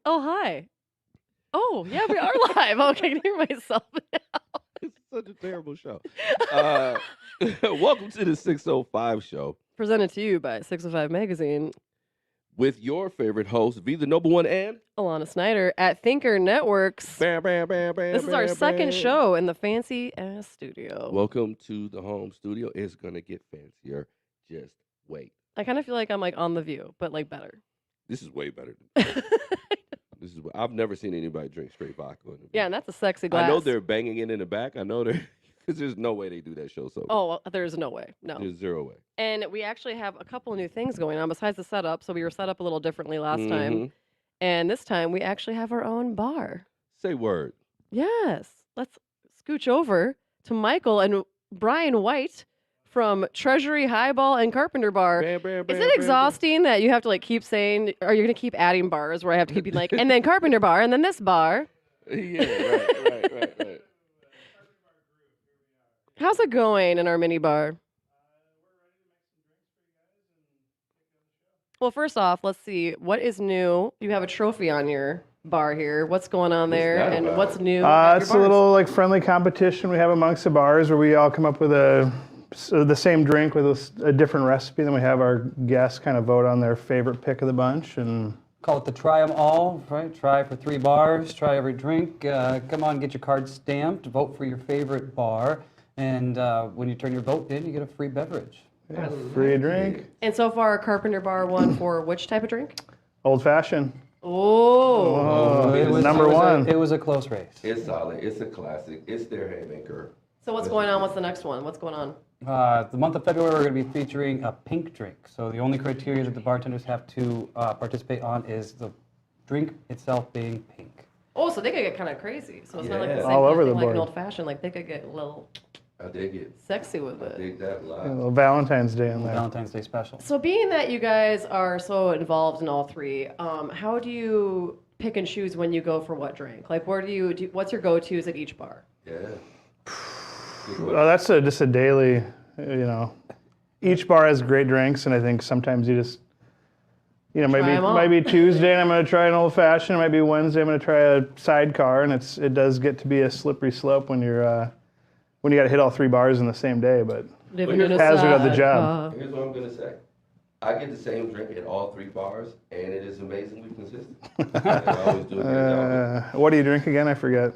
Oh, hi. Oh, yeah, we are live. Oh, I can hear myself now. It's such a terrible show. Uh, welcome to the 605 show Presented to you by 605 Magazine. with your favorite host, V the Noble One, and Alana Snyder at Thinker Networks. bam, bam, bam, bam. This is our bam, second bam. show in the fancy ass studio. Welcome to the home studio. It's gonna get fancier. Just wait. I kind of feel like I'm like on The View, but like better. This is way better. This is. I've never seen anybody drink straight vodka. In the Yeah, and that's a sexy glass. I know they're banging it in the back. I know they're. Because there's no way they do that show. So. Oh, well, there's no way. No. There's zero way. And we actually have a couple of new things going on besides the setup. So we were set up a little differently last time. And this time we actually have our own bar. Say word. Yes. Let's scooch over to Michael and Brian White from Treasury, Highball, and Carpenter Bar. Bam, bam, bam, Is it exhausting that you have to like keep saying, are you going to keep adding bars where I have to keep being like, and then Carpenter Bar, and then this bar? Yeah, right. How's it going in our mini bar? Well, first off, let's see. What is new? You have a trophy on your bar here. What's going on there? that And about? what's new? at It's your a bars? little like friendly competition we have amongst the bars where we all come up with the same drink with a different recipe. Then we have our guests kind of vote on their favorite pick of the bunch. And Call it the try 'em all, right? Try for 3 bars, try every drink. Come on, get your card stamped, vote for your favorite bar, and when you turn your vote in, you get a free beverage. yeah, free drink, And so far, Carpenter Bar won for which type of drink? old fashioned. Oh. Number one. It was a close race. It's solid. It's a classic. It's their haymaker. So what's going on? What's the next one? What's going on? The month of February, we're going to be featuring a pink drink. So the only criteria that the bartenders have to participate on is the drink itself being pink. Oh, so they could get kind of crazy. So it's not like the Yeah. same All kind of over thing the like an board. old fashioned. Like they could get a little I dig it. sexy with I it. dig that a lot. A little Valentine's Day in there. Valentine's Day special. So being that you guys are so involved in all three, how do you pick and choose when you go for what drink? Like where do you do? What's your go-tos at each bar? Yeah. Well, that's just a daily, Each bar has great drinks, and I think sometimes you just, maybe 'em all. maybe Tuesday and I'm going to try an old fashioned. Maybe Wednesday I'm going to try a sidecar, and it does get to be a slippery slope when you're when you got to hit all 3 bars in the same day. But Living in a hazard of the sad job. car. Here's what I'm going to say. I get the same drink at all 3 bars, and it is amazingly consistent. I always do a good job. What do you drink again? I forget.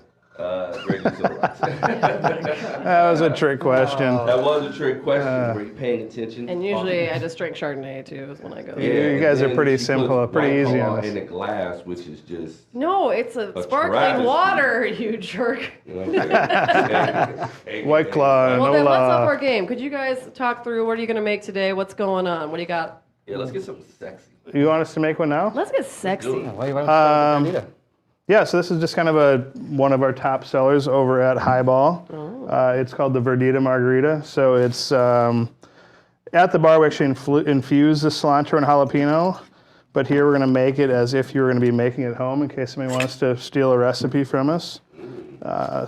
Great use of rights. That was a trick question. That was a trick question. Were you paying attention? And usually I just drink Chardonnay too is when I go. Yeah. You guys are and pretty she simple, puts pretty White easy Claw on this. in a glass, which is just. No, it's a sparkling travesty. water, you jerk. You know what I'm saying? White Claw. Well, No then let's law. up our game. Could you guys talk through what are you going to make today? What's going on? What do you got? Yeah, let's get something sexy. You want us to make one now? Let's get sexy. do it. Why don't you start with Anita? Yeah, so this is just kind of one of our top sellers over at Highball. It's called the Verdita Margarita. So it's at the bar we actually infuse the cilantro and jalapeno, but here we're going to make it as if you were going to be making it at home in case somebody wants to steal a recipe from us.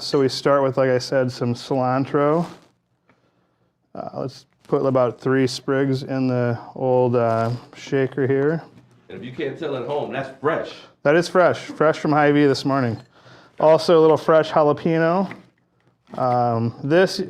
So we start with, like I said, some cilantro. Let's put about 3 sprigs in the old shaker here. And if you can't tell at home, that's fresh. That is fresh from Hy-Vee this morning. Also a little fresh jalapeno. This,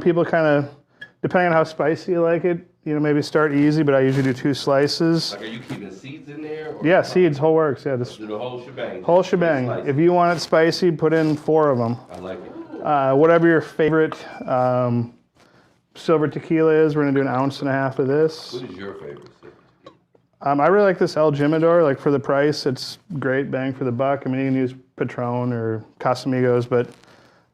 people kind of, depending on how spicy you like it, maybe start easy, but I usually do 2 slices. Like, are you keeping seeds in there? Or Yeah, seeds, whole works. Yeah, just do the whole shebang. whole shebang. Slice. If you want it spicy, put in 4 of them. I like it. Whatever your favorite silver tequila is, we're gonna do 1.5 ounces of this. What is your favorite? I really like this El Jimador. Like for the price, it's great bang for the buck. I mean, you can use Patron or Casamigos, but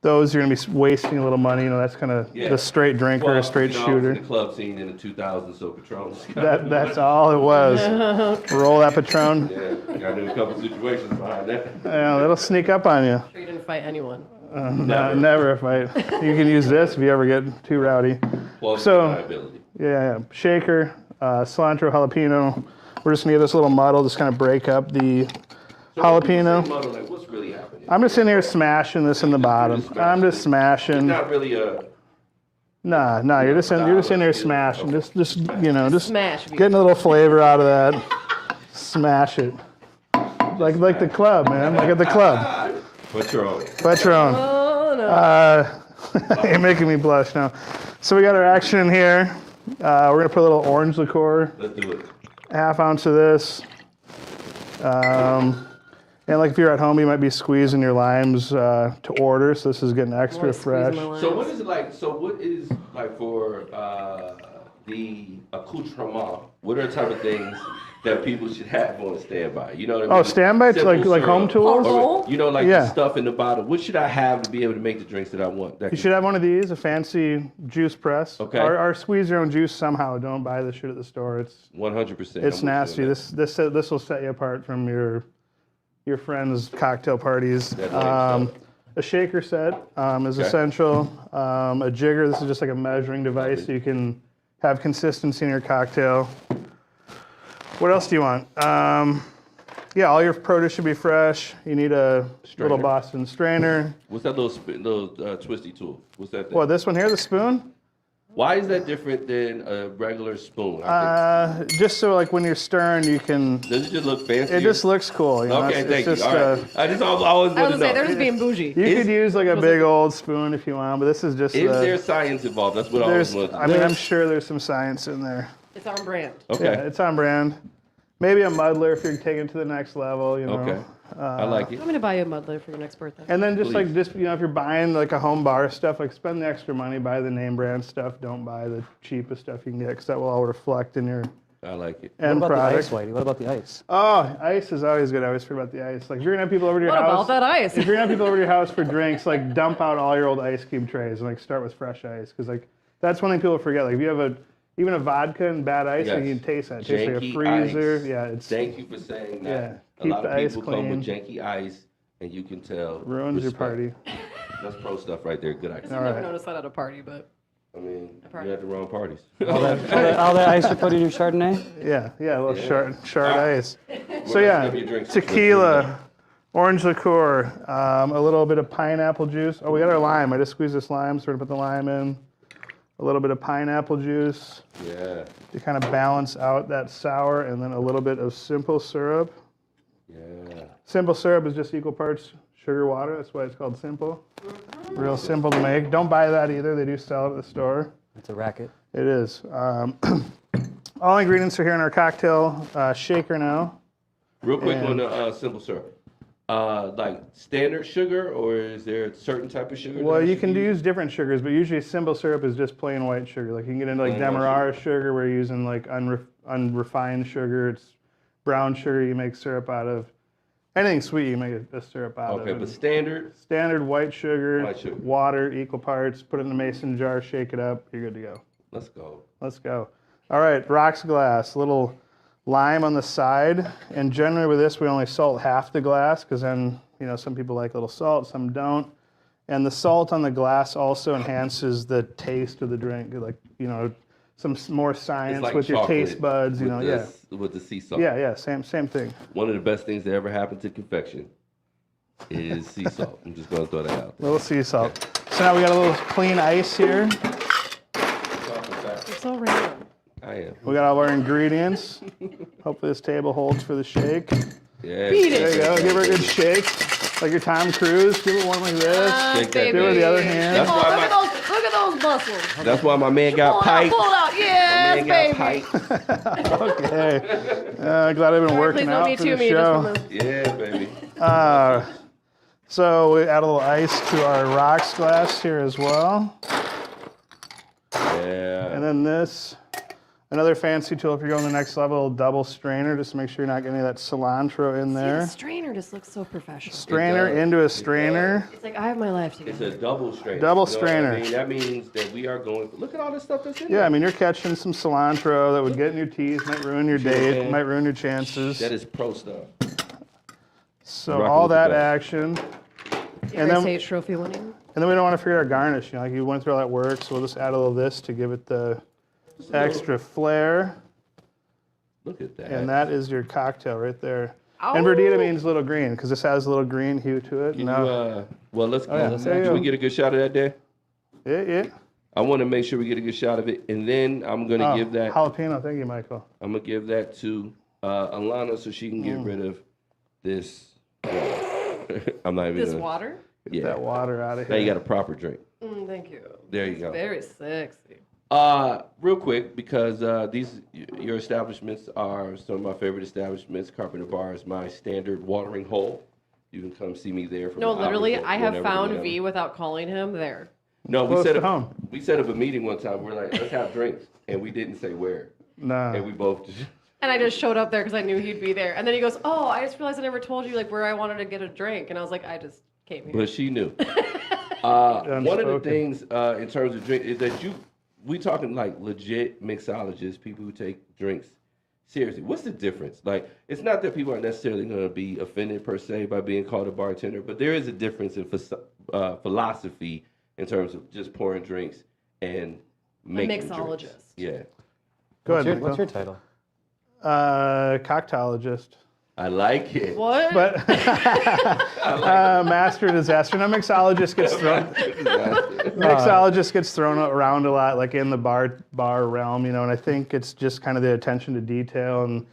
those you're gonna be wasting a little money. That's kind of the straight drinker, Well, a straight I was shooter. in the club scene in the 2000s, so Patron. That's all it was. Roll that Patron. Yeah, got in a couple situations behind that. Yeah, that'll sneak up on you. Sure you didn't fight anyone. Never a fight. You can use this if you ever get too rowdy. Plus So- liability. Yeah. Shaker, cilantro, jalapeno. We're just gonna give this a little muddle, just kind of break up the So jalapeno. when you say muddle, like, what's really happening? I'm just in here smashing this in the bottom. I'm just It's smashing. not really a. Nah, you're just in here smashing. Just Smash. getting a little flavor out of that. Smash it. like the club, man. Like at the club. Patron. Oh no. You're making me blush now. So we got our action in here. We're gonna put a little orange liqueur. Let's do it. A half ounce of this. And like if you're at home, you might be squeezing your limes to order. So this is getting extra Always squeezing fresh. my limes. So what is it like? So what is like for the accoutrement? What are the type of things that people should have on standby? You know what I mean? Oh, standby? It's Simple like home syrup. tools? Or, you know, like Yeah. the stuff in the bottle. What should I have to be able to make the drinks that I want? You should have one of these, a fancy juice press. Okay. Or squeeze your own juice somehow. Don't buy this shit at the store. It's 100%. It's nasty. This will set you apart from your friends' cocktail parties. That lame stuff. A shaker set is Okay. essential. A jigger. This is just like a measuring device so you can have consistency in your cocktail. What else do you want? Yeah, all your produce should be fresh. You need a little Boston strainer. What's that little twisty tool? What's that thing? What, this one here, the spoon? Why is that different than a regular spoon? I Just so like when you're stirring, you can. Does it just look fancy? It just looks cool. You know? Okay, It's thank you. just, All right. I just always I want was to gonna say, know. they're just being bougie. You could use like a big old spoon if you want, but this is just. Is there science involved? That's what I always want to know. I mean, I'm sure there's some science in there. It's on brand. Okay. Yeah, it's on brand. Maybe a muddler if you're taking it to the next level. You know. Okay. I like it. I'm gonna buy you a muddler for your next birthday. And then just Please. if you're buying like a home bar stuff, like spend the extra money, buy the name brand stuff. Don't buy the cheapest stuff you can get because that will all reflect in your I like it. end What about product. the ice, Whitey? What about the ice? Oh, ice is always good. I always forget about the ice. Like if you're gonna have people over to your What house. about that ice? If you're gonna have people over to your house for drinks, like dump out all your old ice cube trays and like start with fresh ice because like that's one thing people forget. Like if you have even a vodka and bad ice, like Yes. you can taste that. It tastes like a Janky freezer. ice. Yeah, it's Thank you for saying that. Yeah. A Keep lot the of ice people come with clean. janky ice, and you can tell. ruins your respect. party. That's pro stuff right there. Good ice. I've never noticed that at a party, but I mean, party. you're at the wrong parties. All that ice you put in your Chardonnay? Yeah, a little Yeah. shard ice. So messing yeah, up your drinks. tequila, orange liqueur, a little bit of pineapple juice. Oh, we got our lime. I just squeezed this lime, so we're gonna put the lime in. A little bit of pineapple juice Yeah. to kind of balance out that sour, and then a little bit of simple syrup. Yeah. Simple syrup is just equal parts sugar water. That's why it's called simple. Real simple to make. Don't buy that either. They do sell it at the store. It's a racket. It is. All ingredients are here in our cocktail shaker now. Real quick And- on the simple syrup. Like standard sugar, or is there a certain type of sugar? Well, that I you should can use? use different sugars, but usually simple syrup is just plain white sugar. Like you can get into like Plain white Demerara sugar where you're using like unrefined sugar. It's brown sugar you make syrup out of. Anything sweet you make a syrup out of. Okay, And but standard. standard white sugar, White sugar. water, equal parts. Put it in a mason jar, shake it up. You're good to go. Let's go. Let's go. All right, rocks glass. Little lime on the side, and generally with this we only salt half the glass because then some people like a little salt, some don't. And the salt on the glass also enhances the taste of the drink, like some more science It's like with your chocolate taste buds. with Yeah, with the sea salt. yeah, same thing. One of the best things that ever happened to confection is sea salt. I'm just gonna throw that out. Little sea salt. So now we got a little clean ice here. it's so random. I am. We got all our ingredients. Hopefully this table holds for the shake. Yeah. Beat it. There you go. Give her a good shake, like your Tom Cruise. Give it one like this. Shake that Do it with the other hand. That's Oh, why look at those muscles. That's why my man got piped. Pull it out. My Yes, man baby. got piped. Okay. Glad I've been working Please out don't me for too the me just show. from this. Yeah, baby. So we add a little ice to our rocks glass here as well. Yeah. And then this, another fancy tool if you're going to the next level, double strainer, just to make sure you're not getting any of that cilantro in See, the there. strainer just looks so professional. Strainer It does. into a It strainer. It's like I have my life It's together. a double strainer. Double You know what strainer. I mean? That means that we are going. Look at all this stuff that's in Yeah, I there. mean, you're catching some cilantro that would get in your teeth, might ruin your date, man. might ruin your chances. That is pro stuff. So rocking all with the that best. action. And then- State trophy winning. And then we don't want to forget our garnish. Like you went through all that work, so we'll just add a little of this to give it the extra flair. Look at that. And that is your cocktail right there. Oh. And Verdita means little green because this has a little green hue to it. Can Now, you, well, let's go. yeah, there you Can we go. get a good shot of that there? yeah. I want to make sure we get a good shot of it, and then I'm gonna Oh, give that. jalapeno. Thank you, Michael. I'm gonna give that to Alana so she can get rid of this. I'm not even. This gonna, water? Get that water out of Now here. you got a proper drink. Thank you. There you It's go. Very sexy. Real quick, because your establishments are some of my favorite establishments. Carpenter Bar is my standard watering hole. You can come see me there. From No, the literally, hours of I have whenever to found whenever. V without calling him there. No, we Close set to up. home. We set up a meeting one time. We're like, let's have drinks, and we didn't say where, Nah. and we both just. And I just showed up there because I knew he'd be there. And then he goes, "Oh, I just realized I never told you like where I wanted to get a drink." And I was like, "I just came here." But she knew. One of the Unspoken. things in terms of drink is that we talking like legit mixologists, people who take drinks seriously. What's the difference? Like, it's not that people are necessarily going to be offended per se by being called a bartender, but there is a difference in philosophy in terms of just pouring drinks and making mixologist. drinks. Yeah, Go ahead, What's Nico. your title? Cocktailologist. I like it. What? But master disaster. Now mixologist gets thrown. Mixologist gets thrown around a lot, like in the bar realm, and I think it's just kind of the attention to detail and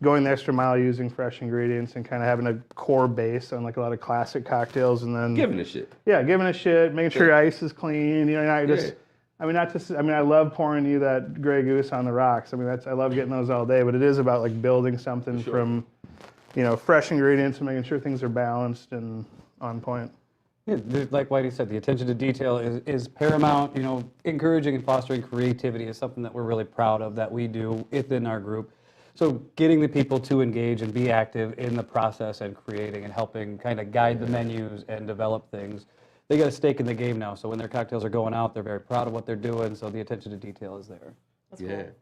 going the extra mile using fresh ingredients and kind of having a core base on like a lot of classic cocktails, and then Giving a shit. giving a shit, making sure your ice is clean, not just. Yeah. I love pouring you that Grey Goose on the rocks. I love getting those all day, but it is about like building something Sure. from, fresh ingredients and making sure things are balanced and on point. Yeah, like Whitey said, the attention to detail is paramount. Encouraging and fostering creativity is something that we're really proud of that we do within our group. So getting the people to engage and be active in the process and creating and helping kind of guide the menus and develop things. They got a stake in the game now, so when their cocktails are going out, they're very proud of what they're doing, so the attention to detail is there. That's Yeah. cool.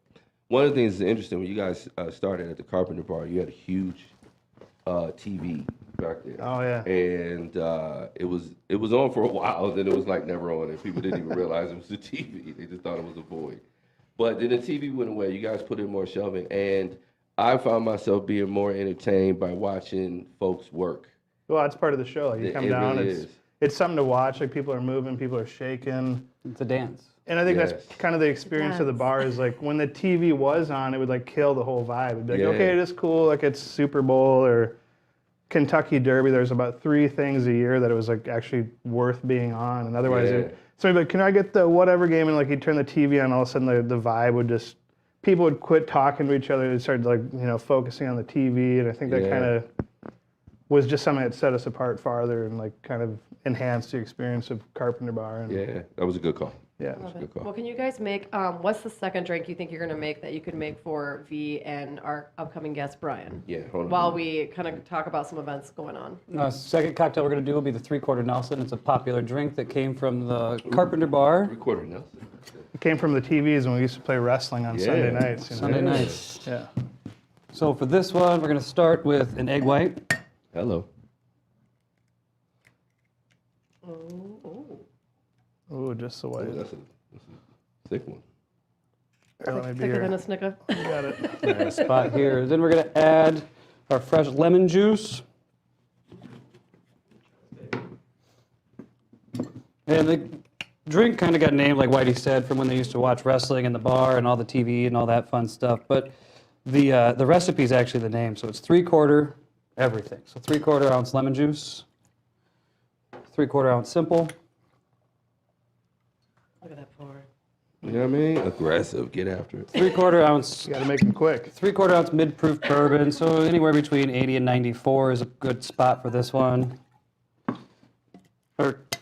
One of the things that's interesting when you guys started at the Carpenter Bar, you had a huge TV back there. Oh, yeah. And it was on for a while, then it was like never on, and people didn't even realize it was a TV. They just thought it was a void. But then the TV went away. You guys put in more shelving, and I found myself being more entertained by watching folks work. Well, that's part of the show. Like you come down, really it's is. it's something to watch. Like people are moving, people are shaking. It's a dance. And I think Yes. that's kind of the experience of the bar is like when the TV was on, it would like kill the whole vibe. It'd be like, Yeah. okay, it is cool. Like it's Super Bowl or Kentucky Derby. There's about 3 things a year that it was like actually worth being on. And otherwise, Yeah. so I'd be like, can I get the whatever game? And like you'd turn the TV on, all of a sudden the vibe would just, people would quit talking to each other. They'd start like, focusing on the TV. And I think that Yeah. kind of was just something that set us apart farther and like kind of enhanced the experience of Carpenter Bar. And Yeah, that was a good call. yeah. That was a good call. Well, can you guys make, what's the second drink you think you're going to make that you could make for V and our upcoming guest, Brian? Yeah, hold on. While we kind of talk about some events going on. Second cocktail we're going to do will be the 3/4 Nelson. It's a popular drink that came from the Carpenter Bar. Recorder Nelson. It came from the TVs when we used to play wrestling on Yeah. Sunday nights. Sunday nights. Yeah. So for this one, we're going to start with an egg white. Hello. Ooh, just the way. That's a thick one. Here, let me be Thicker than here. a Snicker. Got it. Got a spot here. Then we're going to add our fresh lemon juice. And the drink kind of got named, like Whitey said, from when they used to watch wrestling in the bar and all the TV and all that fun stuff. But the recipe is actually the name. So it's 3/4 everything. So 3/4 ounce lemon juice, 3/4 ounce simple, Look at that pour. You know what I mean? Aggressive. Get after it. 3/4 ounce You got to make them quick. 3/4 ounce mid-proof bourbon, so anywhere between 80 and 94 is a good spot for this one.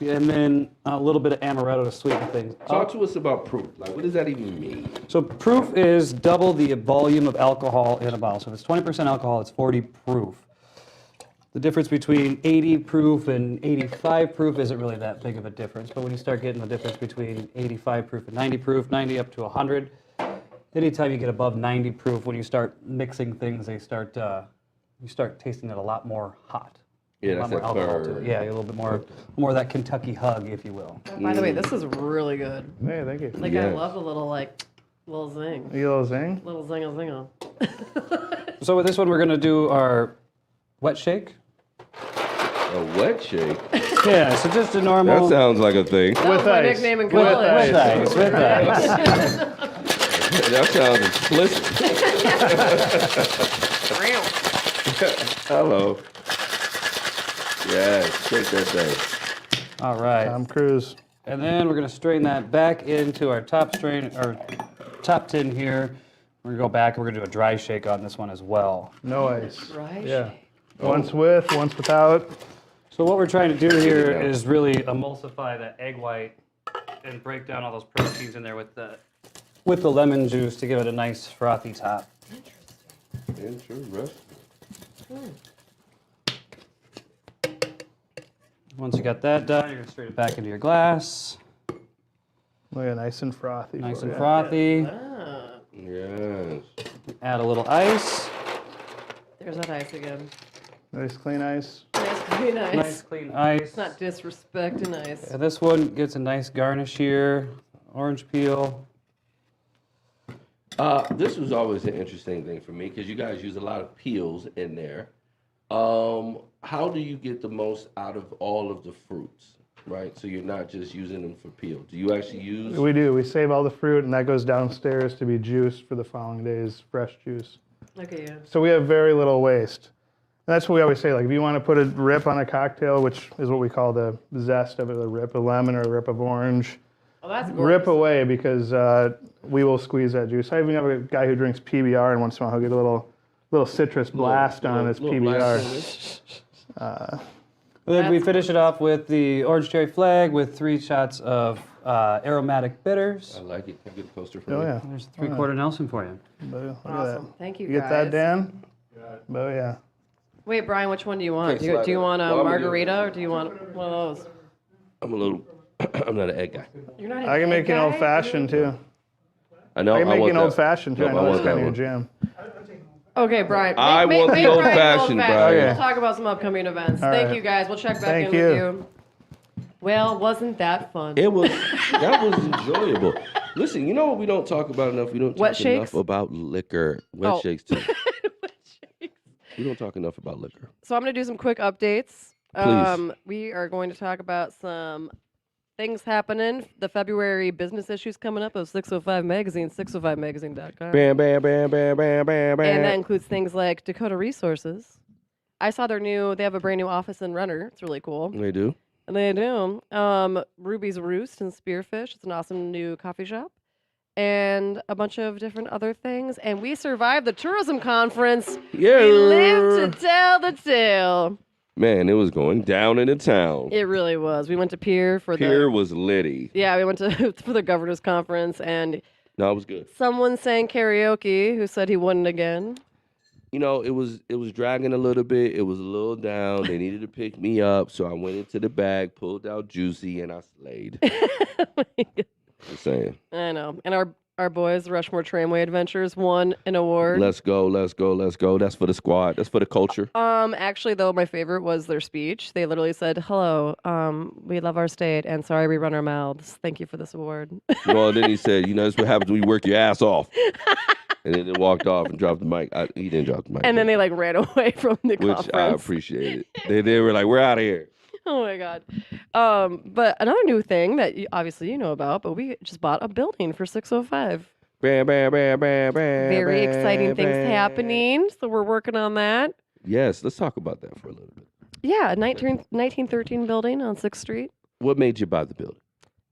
And then a little bit of amaretto to sweeten things Talk up. to us about proof. Like, what does that even mean? So proof is double the volume of alcohol in a bottle. So if it's 20% alcohol, it's 40 proof. The difference between 80 proof and 85 proof isn't really that big of a difference, but when you start getting the difference between 85 proof and 90 proof, 90 up to 100, anytime you get above 90 proof, when you start mixing things, you start tasting it a lot more hot. Yeah, A lot that's more that alcohol to burn. it. Yeah, a little bit more of that Kentucky hug, if you will. By the way, this is really good. Hey, thank you. Like, I Yes. love the little zing. You little zing. Little zinga. So with this one, we're gonna do our wet shake. A wet shake? Yeah, so just a normal. That sounds like a thing. That was my ice. nickname in With college. ice. with ice. That sounds explicit. Hello. Yes, shake that thing. All right. Tom Cruise. And then we're going to strain that back into our top tin here. We're going to go back and we're going to do a dry shake on this one as well. No ice. Dry Yeah. shake. Once with, once without. So what we're trying to do here is really emulsify that egg white and break down all those proteins in there with the lemon juice to give it a nice frothy top. Interesting. Once you got that done, you're going to strain it back into your glass. Look at nice and frothy. Nice for and ya. frothy. Yes. Add a little ice. There's that ice again. Nice clean ice. Nice, clean ice. Nice clean ice. It's not disrespecting ice. And this one gets a nice garnish here. Orange peel. This was always an interesting thing for me because you guys use a lot of peels in there. How do you get the most out of all of the fruits, right? So you're not just using them for peel. Do you actually use? We do. We save all the fruit, and that goes downstairs to be juiced for the following day's fresh juice. Look at you. So we have very little waste. And that's what we always say. Like, if you want to put a rip on a cocktail, which is what we call the zest of it, a rip of lemon or a rip of orange, Oh, that's gorgeous. rip away because we will squeeze that juice. I even have a guy who drinks PBR, and once in a while he'll get a little citrus blast on his PBR. And then we finish it off with the orange cherry flag with 3 shots of aromatic bitters. I like it. Can I get a poster for Oh me? yeah. There's a 3/4 Nelson for you. Look at Awesome. that. Thank you, You get that, guys. Dan? Oh yeah. Wait, Brian, which one do you want? Okay, Do you want a well, I'm gonna do- margarita or do you want one of those? I'm not an egg guy. You're not. I can make you an old fashioned too. I know. I can make you want an that. old fashioned too. Nope, I know that's want kind of that your one. jam. Okay, Brian. I want the make old Brian an fashioned, old Brian. We'll Okay. talk about some upcoming events. All Thank right. you, guys. We'll check back Thank in you. with you. Well, wasn't that fun? It was. That was enjoyable. Listen, you know what we don't talk about enough? We don't Wet talk shakes? enough about liquor. Wet Oh. shakes too. We don't talk enough about liquor. So I'm going to do some quick updates. Please. We are going to talk about some things happening. The February business issues coming up of 605 Magazine, 605magazine.com. Bam, bam, bam, bam, bam, bam, bam. And that includes things like Dakota Resources. I saw they have a brand new office in Renner. It's really cool. They do. And they do. Ruby's Roost and Spearfish. It's an awesome new coffee shop. And a bunch of different other things. And we survived the tourism conference. Yeah. We live to tell the tale. Man, it was going down in the town. It really was. We went to Pier for Pier was litty. Yeah, we went to for the governor's conference, and No, it was good. someone sang karaoke who said he wouldn't again. You know, it was dragging a little bit. It was a little down. They needed to pick me up, so I went into the bag, pulled out Juicy, and I slayed. Just saying. I know. And our boys, the Rushmore Tramway Adventures, won an award. Let's go, let's go, let's go. That's for the squad. That's for the culture. Actually, though, my favorite was their speech. They literally said, "Hello, we love our state, and sorry we run our mouths. Thank you for this award." Well, then he said, you know, that's what happens when you work your ass off. And then they walked off and dropped the mic. He didn't drop the mic. And then they like ran away from the which conference. I appreciated. They were like, we're out of here. Oh my god. But another new thing that obviously you know about, but we just bought a building for 605. Bam, bam, bam, bam, bam. Very bam, exciting things bam. happening. So we're working on that. Yes, let's talk about that for a little bit. Yeah, a 1913 building on 6th Street. What made you buy the building?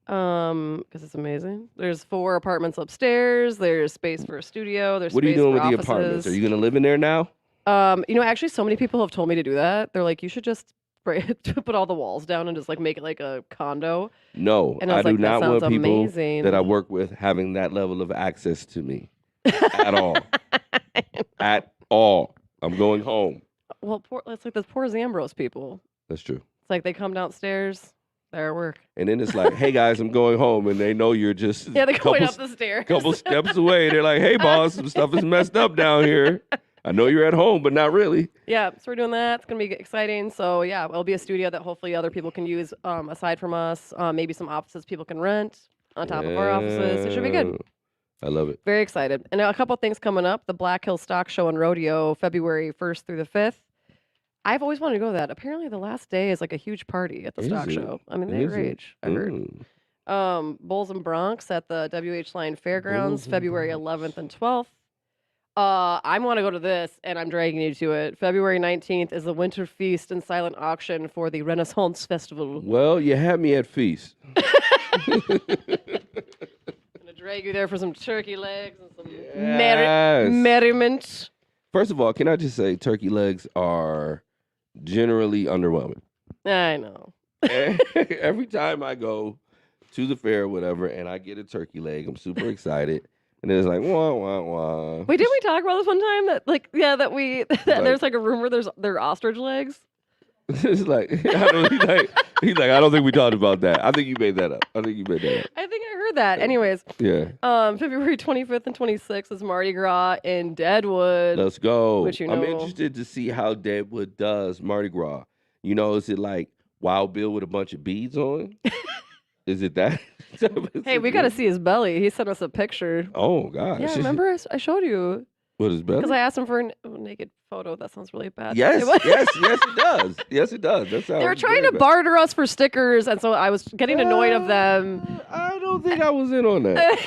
Because it's amazing. There's 4 apartments upstairs. There's space for a studio. There's What are you space doing for with the offices. apartments? Are you going to live in there now? Actually, so many people have told me to do that. They're like, you should just put all the walls down and just like make it like a condo. No, And I I was do like, that not want sounds people amazing. that I work with having that level of access to me at all. At all. I'm going home. Well, it's like those poor Zambros people. That's true. It's like they come downstairs, they're at work. And then it's like, hey guys, I'm going home, and they know you're just Yeah, they're going couple, up the stairs. couple steps away. They're like, hey boss, some stuff is messed up down here. I know you're at home, but not really. Yeah, so we're doing that. It's going to be exciting. So, yeah, it'll be a studio that hopefully other people can use aside from us. Maybe some offices people can rent on top of our offices. It should be good. I love it. Very excited. And a couple things coming up. The Black Hill Stock Show and Rodeo, February 1st through the 5th. I've always wanted to go to that. Apparently, the last day is like a huge party at the Is stock it? show. I mean, they Is it? rage, I heard. Bulls and Bronx at the WH Line Fairgrounds, Bulls and February Bronx. 11th and 12th. I want to go to this, and I'm dragging you to it. February 19th is the Winter Feast and Silent Auction for the Renaissance Festival. Well, you had me at feast. I'm gonna drag you there for some turkey legs and some Yes. merriment. First of all, can I just say turkey legs are generally underwhelming. I know. Every time I go to the fair or whatever, and I get a turkey leg, I'm super excited. And then it's like, wah, wah, wah. Wait, didn't we talk about this one time? There's like a rumor they're ostrich legs. It's like, he's like, I don't think we talked about that. I think you made that up. I think I heard that. Anyways, Yeah. February 25th and 26th is Mardi Gras in Deadwood. Let's go. Which you I'm know. interested to see how Deadwood does Mardi Gras. You know, is it like Wild Bill with a bunch of beads on? Is it that? Hey, we got to see his belly. He sent us a picture. Oh, gosh. Yeah, remember I showed you. What is belly? Because I asked him for a naked photo. That sounds really bad. Yes, yes, it does. Yes, it does. That sounds They were trying to bad. barter us for stickers, and so I was getting annoyed of them. I don't think I was in on that.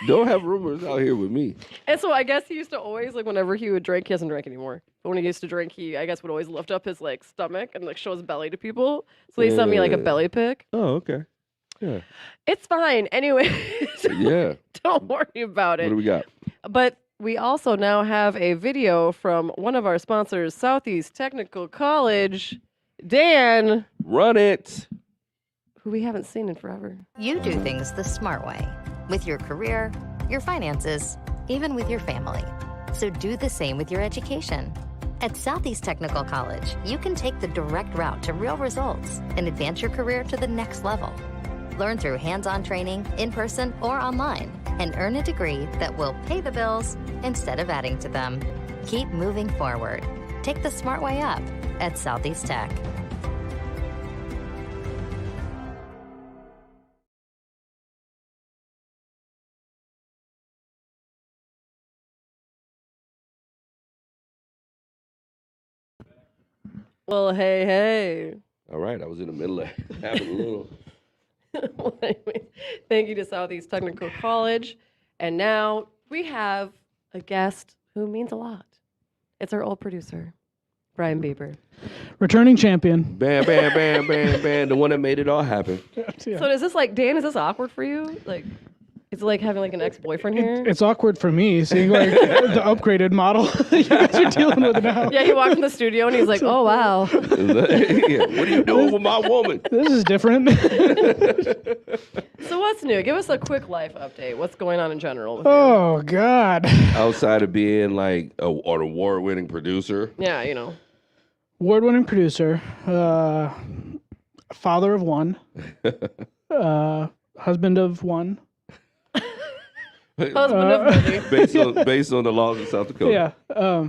Don't have rumors out here with me. And so I guess he used to always, like, whenever he would drink, he doesn't drink anymore. But when he used to drink, he, I guess, would always lift up his, like, stomach and, like, show his belly to people. So he sent me, like, a belly pic. Oh, okay. Yeah. It's fine. Anyway, Yeah. don't worry about What it. do we got? But we also now have a video from one of our sponsors, Southeast Technical College, Dan, Run it. who we haven't seen in forever. You do things the smart way with your career, your finances, even with your family. So do the same with your education. At Southeast Technical College, you can take the direct route to real results and advance your career to the next level. Learn through hands-on training, in person or online, and earn a degree that will pay the bills instead of adding to them. Keep moving forward. Take the smart way up at Southeast Tech. Well, hey. All right. I was in the middle of having a little. Well, anyway, thank you to Southeast Technical College. And now we have a guest who means a lot. It's our old producer, Brian Beiber. Returning champion. Bam, bam, bam, bam, bam. The one that made it all happen. So is this like, Dan, is this awkward for you? Like, is it like having like an ex-boyfriend here? It's awkward for me seeing like the upgraded model you guys are dealing with now. Yeah, he walked in the studio and he's like, oh, wow. Yeah. What are you doing with my woman? This is different. So what's new? Give us a quick life update. What's going on in general with you? Oh God. Outside of being like an award-winning producer. Yeah, you know. Award-winning producer, father of one, husband of one. Husband of many. based on the laws of South Dakota. Yeah.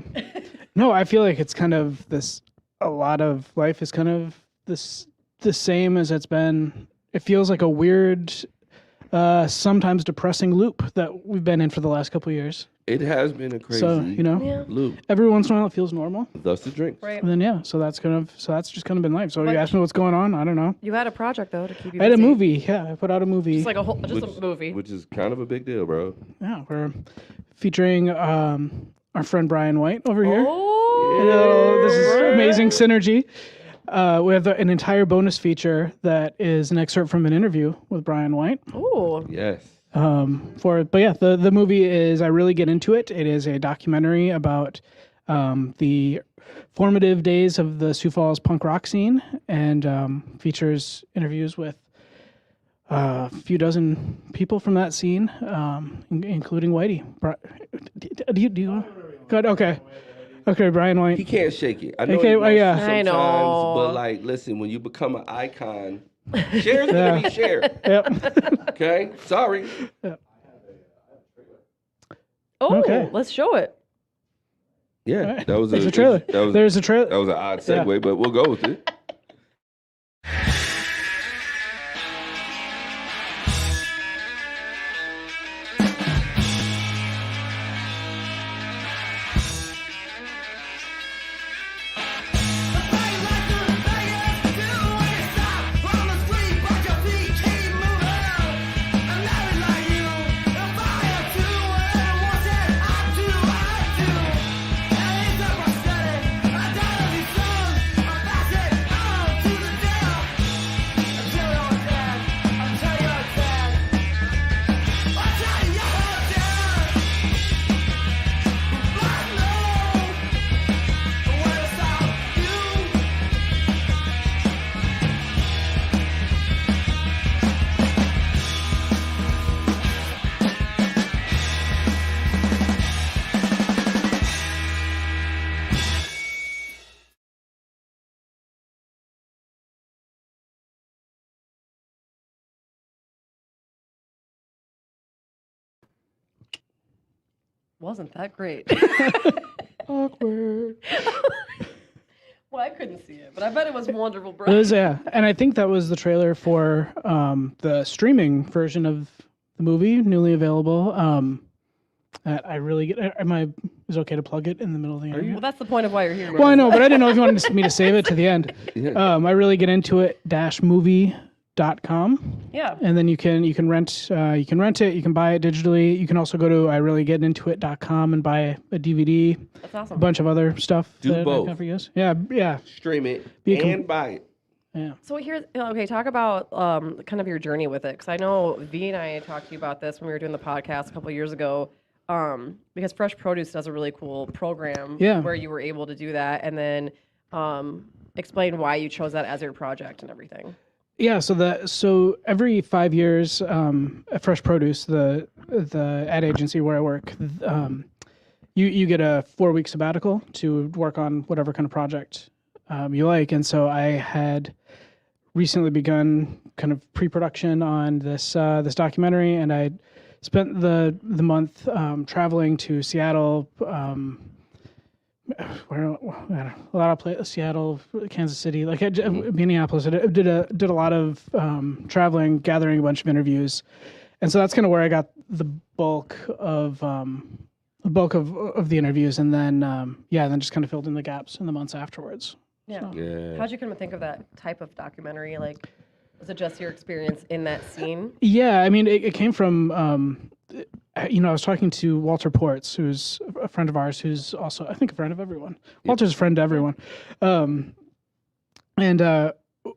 No, I feel like it's kind of this. A lot of life is kind of this the same as it's been. It feels like a weird, sometimes depressing loop that we've been in for the last couple of years. It has been a crazy So Yeah. loop. every once in a while it feels normal, Thus the drinks. Right. and then so that's just kind of been life. So But- you asked me what's going on. I don't know. You had a project, though, to keep you I had a busy. movie. Yeah, I put out a movie. Just like a movie. Which is kind of a big deal, bro. Yeah, we're featuring our friend Brian White over here. Oh, This is amazing synergy. We have an entire bonus feature that is an excerpt from an interview with Brian White. Oh, Yes. The movie is, I really get into it. It is a documentary about the formative days of the Sioux Falls punk rock scene, and features interviews with a few dozen people from that scene, including Whitey. Do you good? Okay, Brian White. He can't shake it. I know Okay, he well, wants yeah. to sometimes, I know. but like, listen, when you become an icon, share's gonna be shared. Yep. Okay? Sorry. oh, Okay. let's show it. Yeah. That was There's a trailer. There's a trailer. That was an odd segue, but we'll go with it. wasn't that great. Awkward. Well, I couldn't see it, but I bet it was wonderful, It bro. was, yeah, and I think that was the trailer for the streaming version of the movie, newly available. I really get. Is it okay to plug it in the middle of the interview? Well, that's the point of why you're here. Well, I know, but I didn't know if you wanted me to save it to the end. Yeah. I really get into it -movie.com, Yeah. and then you can rent it, you can buy it digitally. You can also go to ireallygetintoit.com and buy a DVD, That's awesome. a bunch of other stuff. Do that both. I can use. Yeah. Stream it Be a com- and buy it. Yeah. So here's okay. Talk about kind of your journey with it, because I know V and I talked to you about this when we were doing the podcast a couple of years ago. Because Fresh Produce does a really cool program where you were able to do that, and then explain why you chose that as your project and everything. Yeah, so every 5 years, at Fresh Produce, the ad agency where I work, you get a 4-week sabbatical to work on whatever kind of project you like, and so I had recently begun kind of pre-production on this documentary, and I spent the month traveling to Seattle, where a lot of places, Seattle, Kansas City, like Minneapolis. I did a lot of traveling, gathering a bunch of interviews, and so that's kind of where I got the bulk of the interviews, and then then just kind of filled in the gaps in the months afterwards. Yeah. Yeah. How'd you kind of think of that type of documentary? Like, was it just your experience in that scene? Yeah, I mean, it came from, I was talking to Walter Ports, who's a friend of ours, who's also, I think, a friend of everyone. Walter's a friend to everyone. And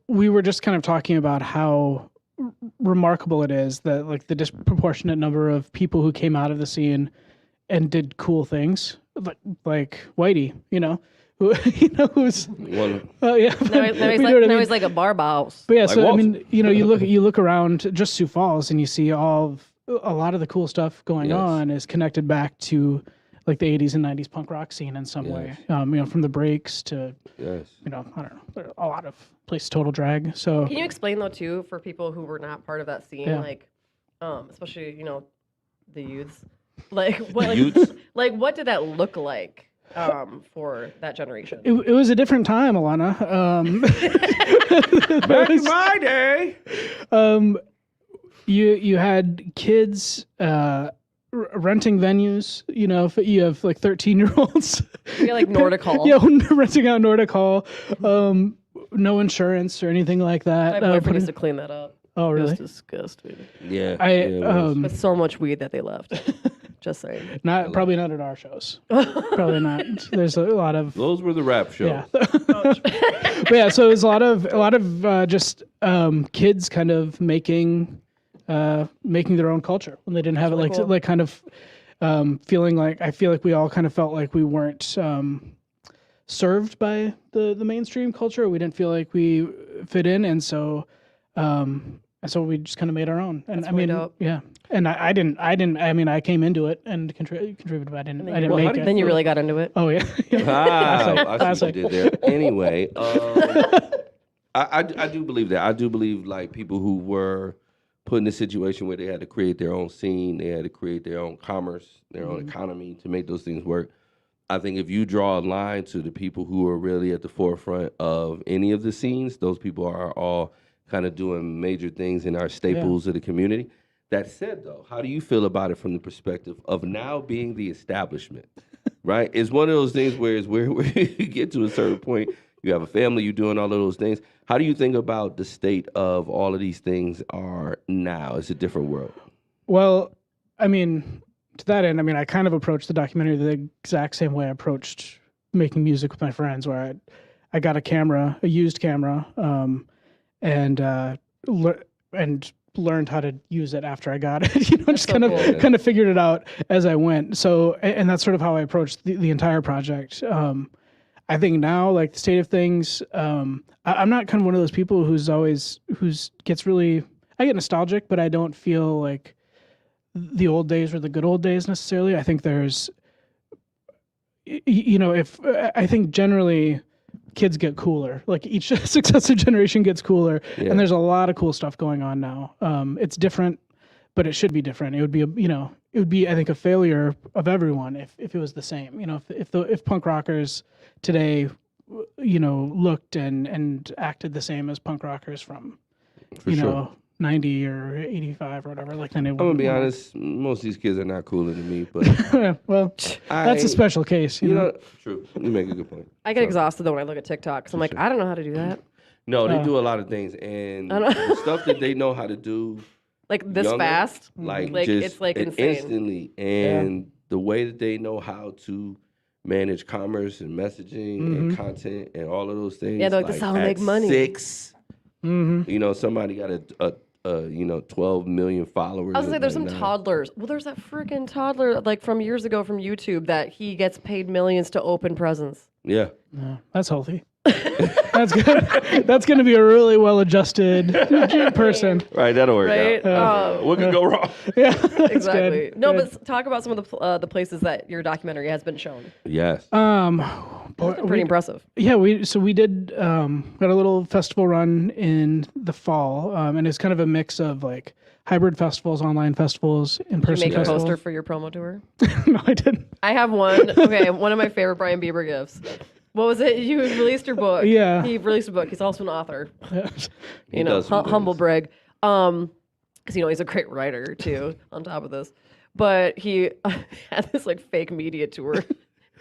we were just kind of talking about how remarkable it is that, like, the disproportionate number of people who came out of the scene and did cool things, like Whitey, who's One. oh yeah. Now he's like a bar boss. But yeah, Like so I Walter. mean, you look around just Sioux Falls and you see a lot of the cool stuff going Yes. on is connected back to like the 80s and 90s punk rock scene in some way. From the breaks to Yes. I don't know, there are a lot of places, Total Drag. So Can you explain though too for people who were not part of that scene, Yeah. like, especially the youths, like what, Youths? like what did that look like for that generation? it was a different time, Alana. Back in my day. You had kids renting venues. You have like 13-year-olds. Yeah, like Nordic Hall. Yeah, renting out Nordic Hall. No insurance or anything like that. My boyfriend used to clean that up. Oh, It really? was disgusting. Yeah. I With so much weed that they left. Just saying. probably not at our shows. Probably not. There's a lot of Those were the rap shows. yeah. But yeah, so it was a lot of just kids kind of making their own culture when they didn't have it, really like cool. like kind of feeling like I feel like we all kind of felt like we weren't served by the mainstream culture. We didn't feel like we fit in, and so we just kind of made our own. And That's really dope. yeah. And I didn't. I mean, I came into it and contributed, but I didn't Well, make how did it. Then you really got into it. Oh yeah. I see what you did there. Anyway, I do believe that. I do believe like people who were put in a situation where they had to create their own scene, they had to create their own commerce, their own economy to make those things work. I think if you draw a line to the people who are really at the forefront of any of the scenes, those people are all kind of doing major things in our staples of the community. That said, though, how do you feel about it from the perspective of now being the establishment, right? It's one of those things where you get to a certain point, you have a family, you're doing all of those things. How do you think about the state of all of these things are now? It's a different world. Well, I mean, to that end, I kind of approached the documentary the exact same way I approached making music with my friends, where I got a used camera, and learned how to use it after I got it. Just so kind cool. of figured it out as I went. So, and that's sort of how I approached the entire project. I think now, like the state of things, I'm not kind of one of those people gets really. I get nostalgic, but I don't feel like the old days were the good old days necessarily. I think there's, I think generally kids get cooler. Like each successive generation gets cooler, and there's a lot of cool stuff going on now. It's different, but it should be different. It would be I think a failure of everyone if it was the same. If punk rockers today, looked and acted the same as punk rockers from, sure. 90 or 85 or whatever. Like then I'm gonna be honest. Most of these kids are not cooler than me, but well, that's a special case. You know? True. You make a good point. I get exhausted though when I look at TikTok because I'm like, I don't know how to do that. No, they do a lot of things, and the stuff that they know how to do, like this younger, fast, like it's like insane. Instantly, and the way that they know how to manage commerce and messaging and content and all of those things. Yeah, like that's how I make money. 6, somebody got a 12 million followers. I was gonna say there's some 9. toddlers. Well, there's that freaking toddler like from years ago from YouTube that he gets paid millions to open presents. Yeah. That's healthy. That's good. That's going to be a really well-adjusted person. Right, that'll work Right? out. What could go wrong? Yeah, exactly. good. No, Good. but talk about some of the places that your documentary has been shown. Yes. That's been pretty impressive. Yeah, we did got a little festival run in the fall, and it's kind of a mix of like hybrid festivals, online festivals, in-person Did you make festivals. a poster for your promo tour? No, I didn't. I have one. Okay, one of my favorite Brian Bieber gifts. What was it? You released your book. Yeah. He released a book. He's also an author. He does some humble things. brag. Because he's a great writer too. On top of this, but he had this like fake media tour.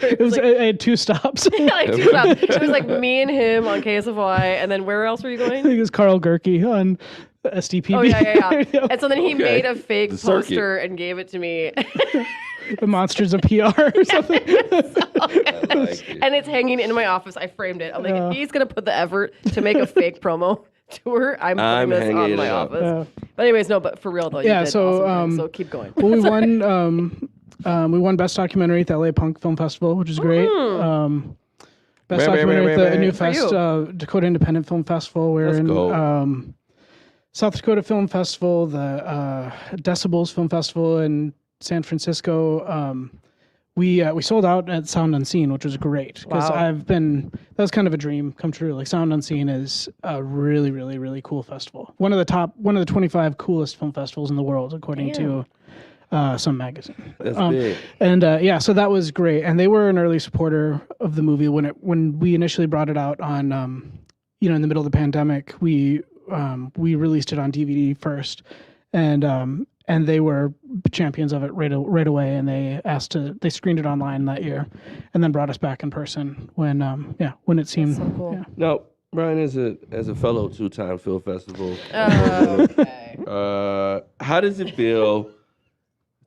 It was. like, I had 2 stops. like, two stops. It was like me and him on KSFY, and then where else were you I going? think it was Carl Gerke on SDPB. Oh yeah. And so then he Okay. made a fake The circuit. poster and gave it to me. The Monsters of PR or something. I like it. And it's hanging in my office. I framed it. I'm like, if he's gonna put the effort to make a fake promo tour, I'm putting this hanging on it my up. office. But anyways, no. But for real though, Yeah, you did so, awesome things, so keep going. Well, we won. We won Best Documentary at the LA Punk Film Festival, which is great. Best Documentary at the New Fest, Dakota Independent Film Festival. We're in go. South Dakota Film Festival, the Decibels Film Festival in San Francisco. We sold out at Sound Unseen, which was great because Wow. that was kind of a dream come true. Like Sound Unseen is a really, really, really cool festival. One of the 25 coolest film festivals in the world, according to some magazine. That's big. And so that was great. And they were an early supporter of the movie when we initially brought it out on, in the middle of the pandemic. We released it on DVD first, and they were champions of it right away. And they screened it online that year, and then brought us back in person when it seemed. So cool. Yeah. Now, Brian, as a fellow 2-time film festival, Okay. how does it feel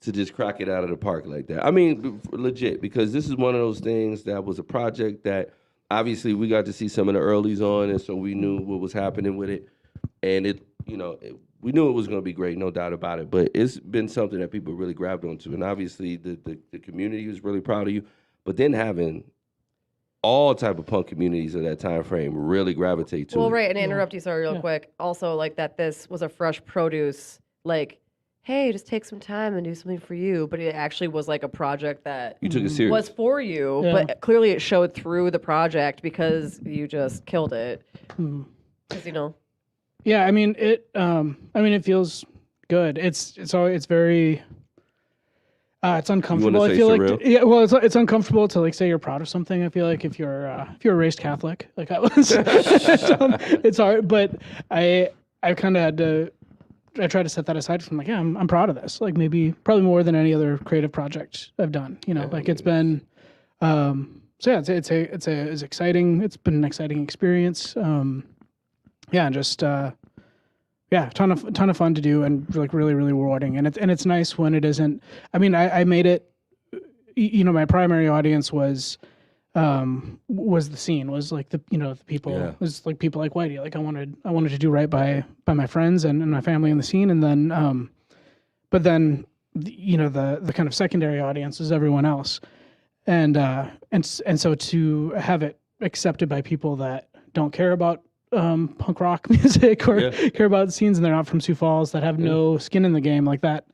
to just crack it out of the park like that? I mean, legit, because this is one of those things that was a project that obviously we got to see some of the earlies on, and so we knew what was happening with it, and we knew it was going to be great, no doubt about it. But it's been something that people really grabbed onto, and obviously the community was really proud of you. But then having all type of punk communities of that time frame really gravitate to it. Well, right, and to interrupt you, sorry, real quick. Also, like that this was a fresh produce, like, hey, just take some time and do something for you. But it actually was like a project that You took it serious. was for you, Yeah. but clearly it showed through the project because you just killed it. Because, Yeah, I mean it feels good. It's very it's uncomfortable. say I feel surreal? like it's uncomfortable to like say you're proud of something. I feel like if you're raised Catholic, like I was, it's hard. But I kind of had to. I tried to set that aside from like, yeah, I'm proud of this. Like probably more than any other creative project I've done. Like it's been. So yeah, it's exciting. It's been an exciting experience. Just ton of fun to do and like really, really rewarding. And it's nice when it isn't. I mean, I made it. My primary audience was the scene, was like the people, was like people like Whitey. Like I wanted to do right by my friends and my family in the scene, and then but then the kind of secondary audience is everyone else, and so to have it accepted by people that don't care about punk rock music or care about scenes and they're not from Sioux Falls that have no skin in the game, like that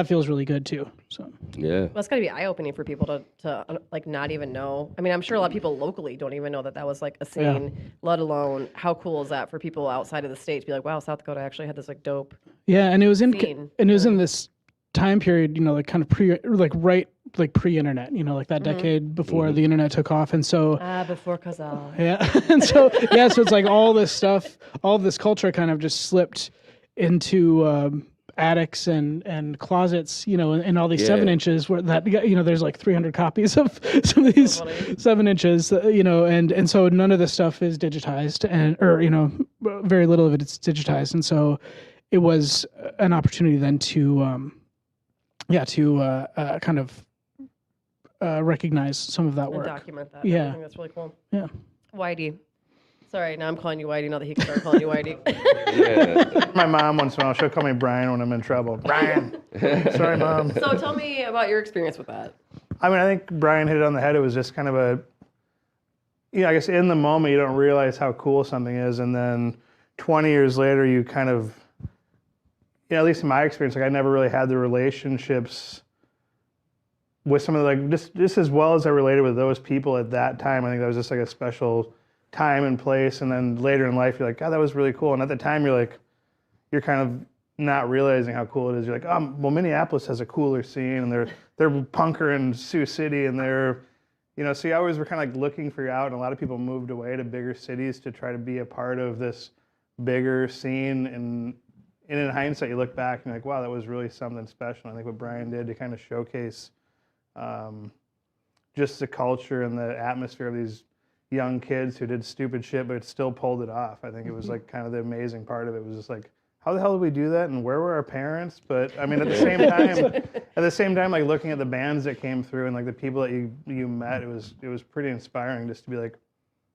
feels really good too. So Yeah. Well, it's got to be eye-opening for people to like not even know. I mean, I'm sure a lot of people locally don't even know that was like a scene, let alone how cool is that for people outside of the state to be like, wow, South Dakota actually had this like dope. Yeah, and it was in scene. and it was in this time period, like kind of pre-internet, like that decade before the internet took off, and so before Kazaa. Yeah, and so so it's like all this stuff, all of this culture kind of just slipped into attics and closets, and all these 7-inches where that there's like 300 copies of some of these 7 inches, and so none of this stuff is digitized, or very little of it is digitized, and so it was an opportunity then to kind of recognize some of that And work. document that. Yeah. I think that's really cool. Yeah. Whitey. Sorry, now I'm calling you Whitey. Now that he can start calling you Whitey. Yeah. My mom once in a while, she'll call me Brian when I'm in trouble. Brian. Sorry, Mom. So tell me about your experience with that. I mean, I think Brian hit it on the head. It was just kind of I guess in the moment, you don't realize how cool something is. And then 20 years later, you kind of, at least in my experience, like I never really had the relationships with some of just as well as I related with those people at that time. I think that was just like a special time and place. And then later in life, you're like, God, that was really cool. And at the time, you're kind of not realizing how cool it is. You're like, oh, well, Minneapolis has a cooler scene, and they're punker in Sioux City, and they're, so you always were kind of like looking for you out. And a lot of people moved away to bigger cities to try to be a part of this bigger scene. And in hindsight, you look back and you're like, wow, that was really something special. I think what Brian did to kind of showcase just the culture and the atmosphere of these young kids who did stupid shit, but still pulled it off. I think it was like kind of the amazing part of it was just like, how the hell did we do that? And where were our parents? But I mean, at the same time, like looking at the bands that came through and like the people that you met, it was pretty inspiring just to be like,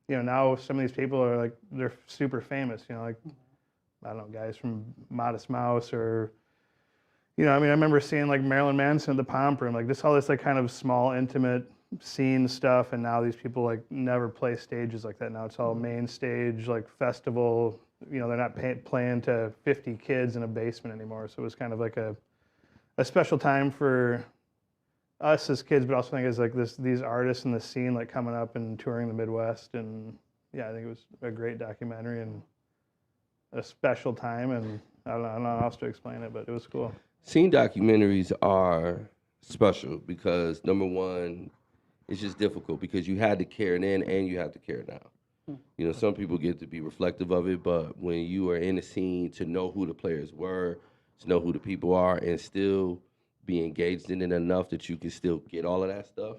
now some of these people are like, they're super famous, like, I don't know, guys from Modest Mouse or, I mean, I remember seeing like Marilyn Manson at the Pomp Room, like just all this like kind of small, intimate scene stuff. And now these people like never play stages like that. Now it's all main stage, like festival, they're not playing to 50 kids in a basement anymore. So it was kind of like a special time for us as kids, but also I think as like these artists in the scene like coming up and touring the Midwest. And yeah, I think it was a great documentary and a special time, and I don't know how else to explain it, but it was cool. Scene documentaries are special because, number one, it's just difficult because you had to carry it then and you have to carry it now. Some people get to be reflective of it, but when you are in the scene, to know who the players were, to know who the people are, and still be engaged in it enough that you can still get all of that stuff,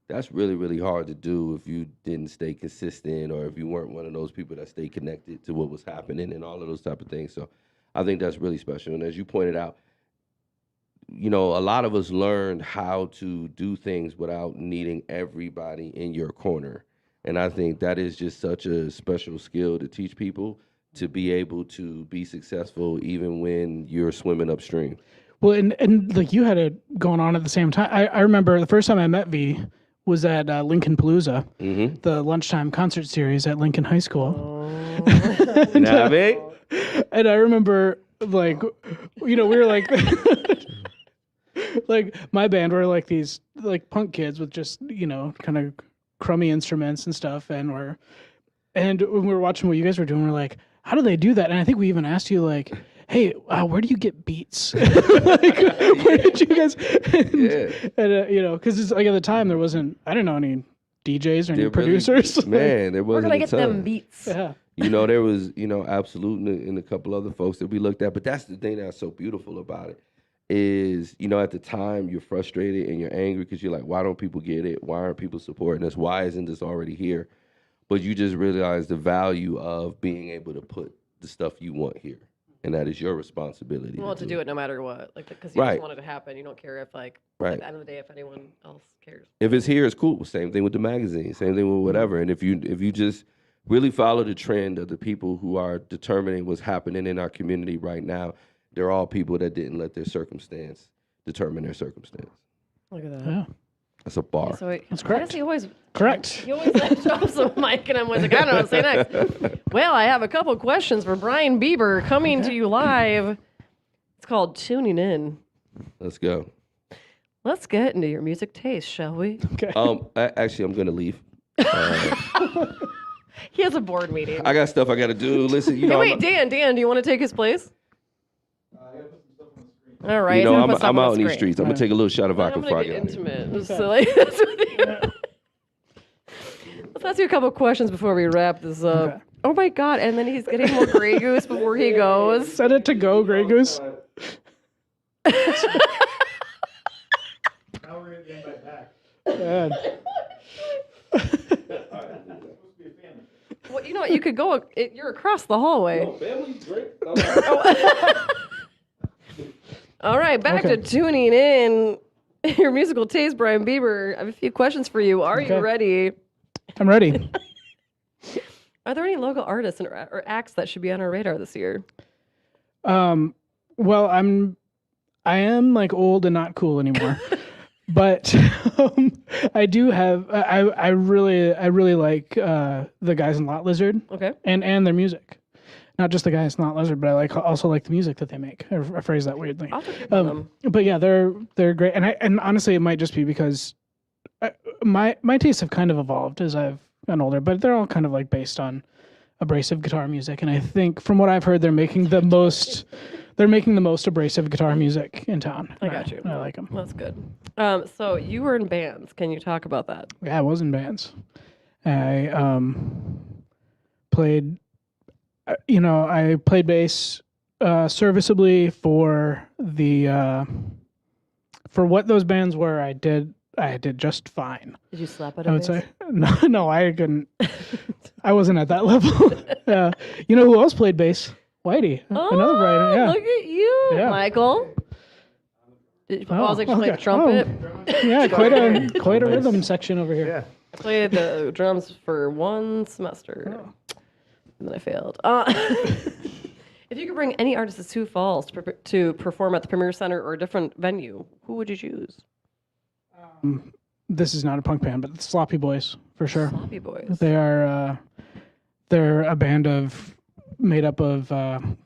that's really, really hard to do if you didn't stay consistent or if you weren't one of those people that stayed connected to what was happening and all of those type of things. So I think that's really special. And as you pointed out, a lot of us learned how to do things without needing everybody in your corner. And I think that is just such a special skill to teach people to be able to be successful even when you're swimming upstream. Well, and like you had it going on at the same time. I remember the first time I met V was at Lincoln Palooza, the lunchtime concert series at Lincoln High School. And I remember like, we were like, like my band were like these like punk kids with just, kind of crummy instruments and stuff. And when we were watching what you guys were doing, we're like, how do they do that? And I think we even asked you like, hey, where do you get beats? Like, where did you guys? And because it's like at the time there wasn't, I don't know, any DJs or any producers. Man, there wasn't. Where can I get them beats? Yeah. There was, Absolute and a couple other folks that we looked at. But that's the thing that's so beautiful about it is, at the time you're frustrated and you're angry because you're like, why don't people get it? Why aren't people supporting us? Why isn't this already here? But you just realize the value of being able to put the stuff you want here. And that is your responsibility. Well, to do it no matter what. Like, because you just want it to happen. You don't care if, at the end of the day, if anyone else cares. If it's here, it's cool. Same thing with the magazine. Same thing with whatever. And if you just really follow the trend of the people who are determining what's happening in our community right now, they're all people that didn't let their circumstance determine their circumstance. Look at that. Yeah. That's a bar. So That's correct. I guess he always Correct. drops a mic, and I'm always like, I don't know what to say next. Well, I have a couple questions for Brian Beiber coming to you live. It's called Tuning In. Let's go. Let's get into your music taste, shall we? Okay. Actually, I'm gonna leave. He has a board meeting. I got stuff I gotta do. Listen, you Hey, know. wait, Dan, do you want to take his place? All right. You know, he's gonna put stuff I'm on out the in these screen. streets. I'm gonna take a little shot of vodka I'm before I gonna get get out here. intimate. It's silly. Let's ask you a couple questions before we wrap this up. Okay. Oh my God! And then he's getting more Grey Goose before he goes. Set it to go, Grey Goose. Bad. Well, you know what? You could go. You're across the hallway. Family's great. All right, back to tuning in. Your musical taste, Brian Beiber. I have a few questions for you. Are you ready? I'm ready. Are there any local artists or acts that should be on our radar this year? Well, I am like old and not cool anymore. But I do have I really like the guys in Lot Lizard. Okay. And their music. Not just the guys in Lot Lizard, but I also like the music that they make. I phrase that weirdly. I'll talk about them. But yeah, they're great. And honestly, it might just be because my tastes have kind of evolved as I've gotten older, but they're all kind of like based on abrasive guitar music. And I think from what I've heard, they're making the most abrasive guitar music in town. I got you. I like them. That's good. So you were in bands. Can you talk about that? Yeah, I was in bands. I played, I played bass serviceably for for what those bands were. I did just fine. Did you slap at I a would bass? say no, I couldn't. I wasn't at that level. You know who else played bass? Whitey, another writer. Yeah, Look at you, Yeah. Michael. I was like, play the okay. trumpet. yeah, quite a rhythm section over here. Yeah. I played the drums for 1 semester, and then I failed. If you could bring any artist to Sioux Falls to perform at the Premier Center or a different venue, who would you choose? This is not a punk band, but the Sloppy Boys for sure. Sloppy Boys. They're a band made up of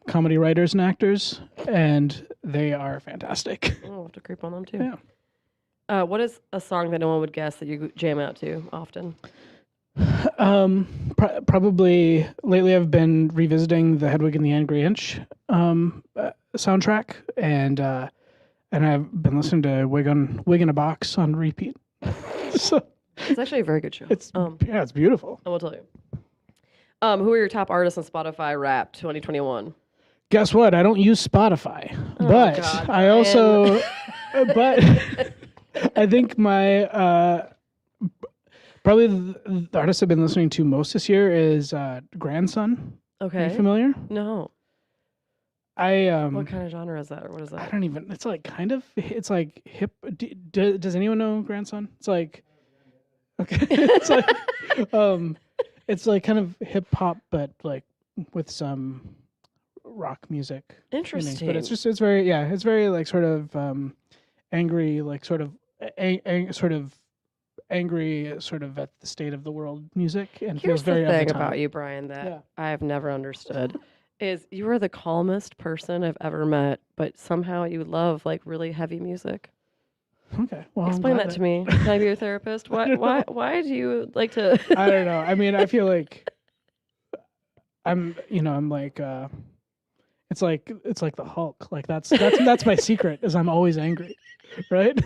comedy writers and actors, and they are fantastic. Oh, I'll have to creep on them too. Yeah. What is a song that no one would guess that you jam out to often? Probably lately I've been revisiting the Hedwig and the Angry Inch soundtrack, and I've been listening to Wig in a Box on repeat. So It's actually a very good show. it's beautiful. I will tell you. Who are your top artists on Spotify Wrapped 2021? Guess what? I don't use Spotify, but God, I also, but I think my probably the artist I've been listening to most this year is Grandson. Okay. Are you familiar? No. I What kind of genre is that, or what is I that? don't even. It's like kind of. It's like hip. Does anyone know Grandson? It's like. Okay. It's like. It's like kind of hip hop, but like with some rock music. Interesting. But it's very like sort of angry, like sort of angry, sort of at the state of the world music, and Here's feels very the of thing the time. about you, Brian, that I have never understood is you are the calmest person I've ever met, but somehow you love like really heavy music. Okay, well, Explain that to me. Can I be your therapist? Why do you like to? I don't know. I mean, I feel like I'm like it's like the Hulk. Like that's my secret is I'm always angry, right?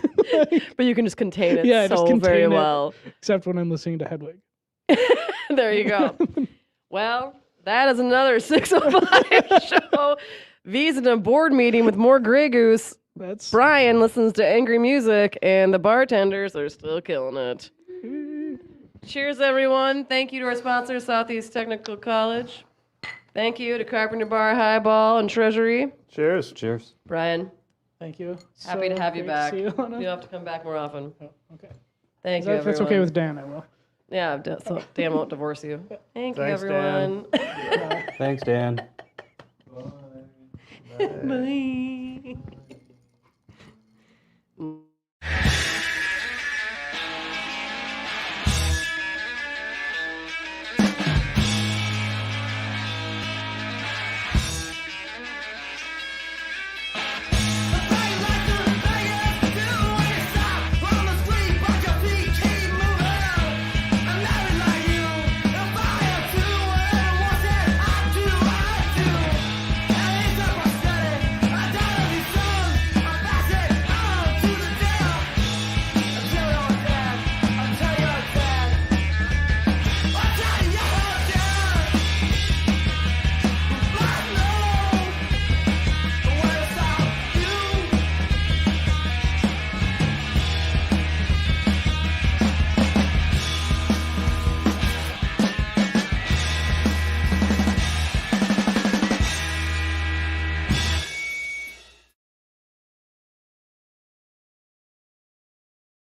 But you can just contain it Yeah, just so contain very it. well. Except when I'm listening to Hedwig. There you go. Well, that is another 605 show. V's in a board meeting with more Grey Goose. That's Brian listens to angry music, and the bartenders are still killing it. Cheers, everyone. Thank you to our sponsor, Southeast Technical College. Thank you to Carpenter Bar, Highball, and Treasury. Cheers. Cheers. Brian, Thank you. happy to have you great back. see you on a- You'll have to come back more often. Okay. Thank you, If that's okay everyone. with Dan, I will. Yeah, so Dan won't divorce you. Thank you, Thanks, everyone. Thanks, Dan. Bye.